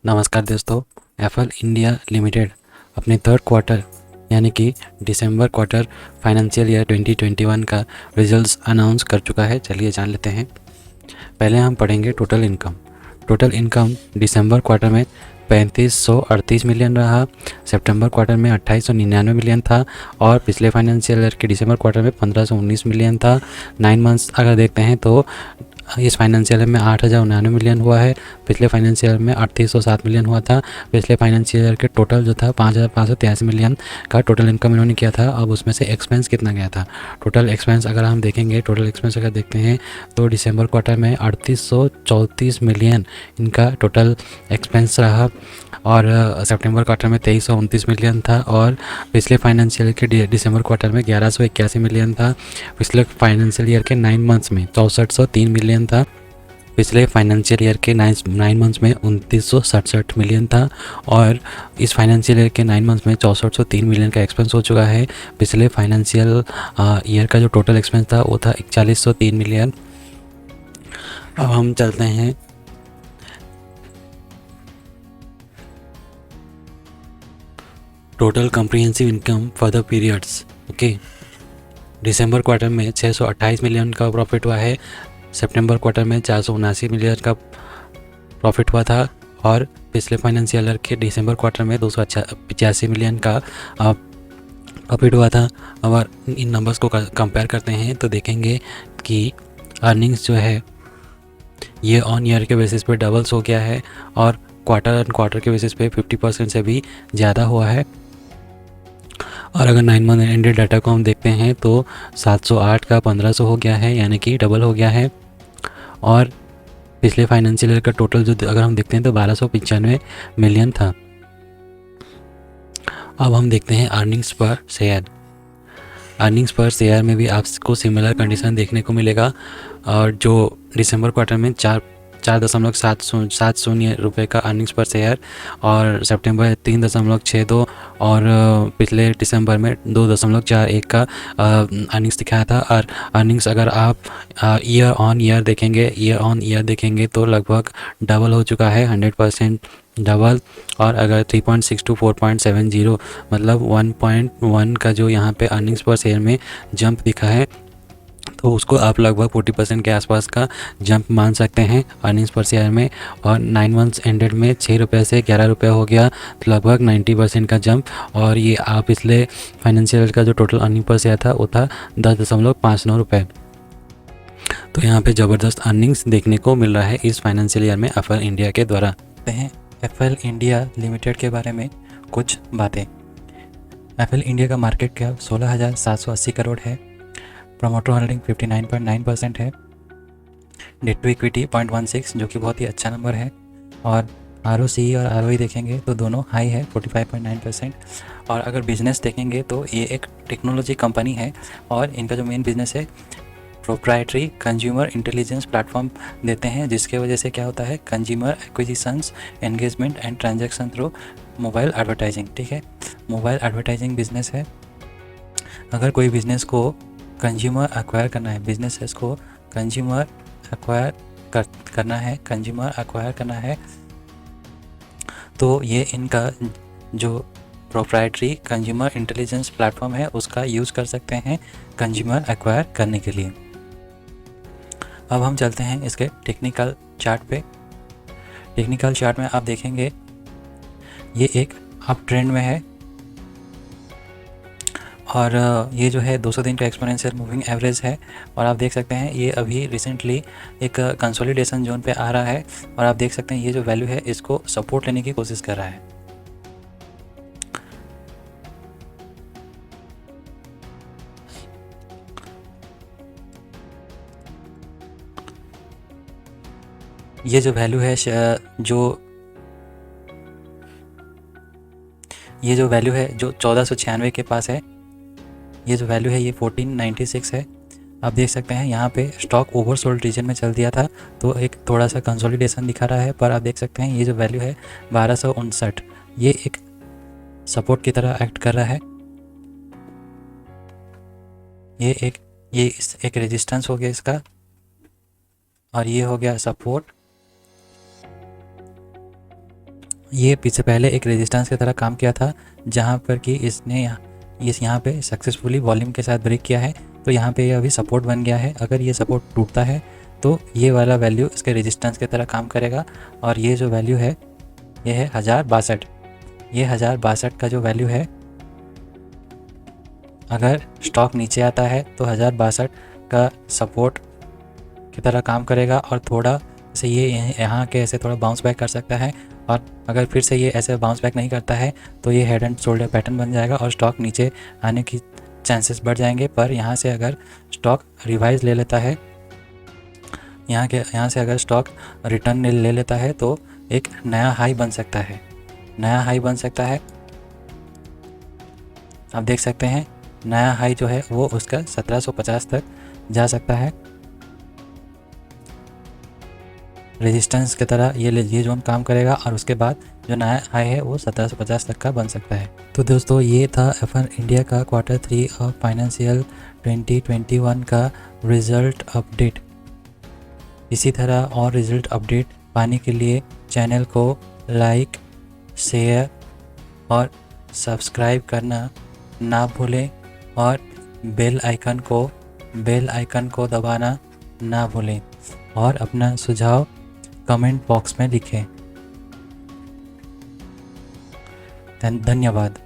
नमस्कार दोस्तों। FL India limited अपने थर्ड क्वार्टर यानी कि दिसंबर क्वार्टर फाइनेंशियल ईयर 2021 का रिजल्ट्स अनाउंस कर चुका है। चलिए जान लेते हैं। पहले हम पढ़ेंगे टोटल इनकम। टोटल इनकम दिसंबर क्वार्टर में 3538 मिलियन रहा, सितंबर क्वार्टर में 2899 मिलियन था और पिछले फाइनेंशियल ईयर के दिसंबर क्वार्टर में 1519 मिलियन था। 9 मंथ्स अगर देखते हैं तो इस फाइनेंशियल ईयर में 8099 मिलियन हुआ है, पिछले फाइनेंशियल ईयर में 3807 मिलियन हुआ था। पिछले फाइनेंशियल ईयर के टोटल जो था 5583 मिलियन का टोटल इनकम इन्होंने किया था। अब उसमें से एक्सपेंस कितना गया था? टोटल एक्सपेंस अगर हम देखेंगे, टोटल एक्सपेंस अगर देखते हैं तो दिसंबर क्वार्टर में 3834 मिलियन इनका टोटल एक्सपेंस रहा और सितंबर क्वार्टर में 2329 मिलियन था और पिछले फाइनेंशियल ईयर के दिसंबर क्वार्टर में 1181 मिलियन था। पिछले फाइनेंशियल ईयर के 9 मंथ्स में 6403 मिलियन था। पिछले फाइनेंशियल ईयर के 9 मंथ्स में 2967 मिलियन था और इस फाइनेंशियल ईयर के 9 मंथ्स में 6403 मिलियन का एक्सपेंस हो चुका है। पिछले फाइनेंशियल ईयर का जो टोटल एक्सपेंस था वो था 4103 मिलियन। अब हम चलते हैं total comprehensive income for the periods. Okay, December quarter में 628 मिलियन का प्रॉफिट हुआ है, सितंबर क्वार्टर में 479 मिलियन का प्रॉफिट हुआ था और पिछले फाइनेंशियल ईयर के दिसंबर क्वार्टर में 285 मिलियन का प्रॉफिट हुआ था। अगर इन नंबर्स को कंपेयर करते हैं तो देखेंगे कि अर्निंग्स जो है ये ऑन ईयर के बेसिस पे डबल्स हो गया है और क्वार्टर एंड क्वार्टर के बेसिस पे 50% से भी ज़्यादा हुआ है। और अगर 9 मंथ एंडेड डाटा को हम देखते हैं तो 708 का 1500 हो गया है, यानी कि डबल हो गया है। और पिछले फाइनेंशियल ईयर का टोटल जो अगर हम देखते हैं तो 1295 मिलियन था। अब हम देखते हैं अर्निंग्स पर शेयर। अर्निंग्स पर शेयर में भी आपको सिमिलर कंडीशन देखने को मिलेगा और जो दिसंबर क्वार्टर में 4.70 रुपये का अर्निंग्स पर शेयर और सितंबर 3.62 और पिछले दिसंबर में 2.41 का अर्निंग्स दिखाया था। और अर्निंग्स अगर आप ईयर ऑन ईयर देखेंगे तो लगभग डबल हो चुका है, 100% डबल। और अगर 3.6 टू 4.70 मतलब 1.1 का जो यहाँ पे अर्निंग्स पर शेयर में जंप दिखा है तो उसको आप लगभग 40% के आसपास का जंप मान सकते हैं अर्निंग्स पर शेयर में। और 9 मंथ्स एंडेड में 6 रुपये से 11 रुपये हो गया, तो लगभग 90% का जंप। और ये आप पिछले फाइनेंशियल का जो टोटल अर्निंग पर शेयर था वो था 10.59 रुपये। तो यहाँ पे ज़बरदस्त अर्निंग्स देखने को मिल रहा है इस फाइनेंशियल ईयर में एफएल इंडिया के द्वारा। हैं एफएल इंडिया लिमिटेड के बारे में कुछ बातें। एफएल इंडिया का मार्केट कैप 16,780 करोड़ है, प्रमोटर होल्डिंग 59.9% है, डेट टू इक्विटी 0.16 जो कि बहुत ही अच्छा नंबर है और ROCE और ROE देखेंगे तो दोनों हाई है 45.9%। और अगर बिजनेस देखेंगे तो ये एक टेक्नोलॉजी कंपनी है और इनका जो मेन बिजनेस है प्रोप्राइटरी कंज्यूमर इंटेलिजेंस प्लेटफॉर्म देते हैं, जिसके वजह से क्या होता है consumer acquisitions, engagement and transaction through mobile advertising. ठीक है, मोबाइल एडवर्टाइजिंग बिजनेस है। अगर कोई बिजनेस को कंज्यूमर एक्वायर करना है, बिजनेसेस को कंज्यूमर एक्वायर करना है तो ये इनका जो प्रोप्राइटरी कंज्यूमर इंटेलिजेंस प्लेटफॉर्म है उसका यूज़ कर सकते हैं कंज्यूमर एक्वायर करने के लिए। अब हम चलते हैं इसके टेक्निकल चार्ट पे। टेक्निकल चार्ट में आप देखेंगे ये एक अप ट्रेंड में है और ये जो है 200 दिन का एक्सपोनेंशियल मूविंग एवरेज है और आप देख सकते हैं ये अभी रिसेंटली एक कंसोलिडेशन जोन पे आ रहा है और आप देख सकते हैं ये जो वैल्यू है इसको सपोर्ट लेने की कोशिश कर रहा है। ये जो वैल्यू है जो 1496 के पास है, ये जो वैल्यू है ये 1496 है। आप देख सकते हैं यहाँ पे स्टॉक ओवरसोल्ड रीजन में चल दिया था तो एक थोड़ा सा कंसोलिडेशन दिखा रहा है, पर आप देख सकते हैं ये जो वैल्यू है 1259 ये एक सपोर्ट की तरह एक्ट कर रहा है। ये एक रेजिस्टेंस हो गया इसका और ये हो गया सपोर्ट ये पीछे पहले एक रेजिस्टेंस की तरह काम किया था, जहाँ पर कि इसने यहाँ पे सक्सेसफुली वॉल्यूम के साथ ब्रेक किया है। तो यहाँ पे ये अभी सपोर्ट बन गया है। अगर ये सपोर्ट टूटता है तो ये वाला वैल्यू इसके रेजिस्टेंस की तरह काम करेगा, और ये जो वैल्यू है ये है 1062। ये 1062 का जो वैल्यू है, अगर स्टॉक नीचे आता है तो 1062 का सपोर्ट की तरह काम करेगा, और थोड़ा से ये यहाँ के ऐसे थोड़ा बाउंस बैक कर सकता है। और अगर फिर से ये ऐसे बाउंस बैक नहीं करता है तो ये हेड एंड शोल्डर पैटर्न बन जाएगा और स्टॉक नीचे आने की चांसेस बढ़ जाएंगे। पर यहाँ से अगर स्टॉक रिवाइज ले लेता है, यहाँ से अगर स्टॉक रिटर्न ले लेता है तो एक नया हाई बन सकता है। नया हाई बन सकता है, आप देख सकते हैं नया हाई जो है वो उसका 1750 तक जा सकता है। रेजिस्टेंस की तरह ये जोन काम करेगा, और उसके बाद जो नया हाई है वो 1750 तक का बन सकता है। तो दोस्तों ये था F1 इंडिया का Q3 ऑफ फाइनेंशियल 2021 का रिज़ल्ट अपडेट। इसी तरह और रिज़ल्ट अपडेट पाने के लिए चैनल को लाइक, शेयर और सब्सक्राइब करना ना भूलें, और बेल आइकन को दबाना ना भूलें, और अपना सुझाव कमेंट बॉक्स में लिखें। धन्यवाद।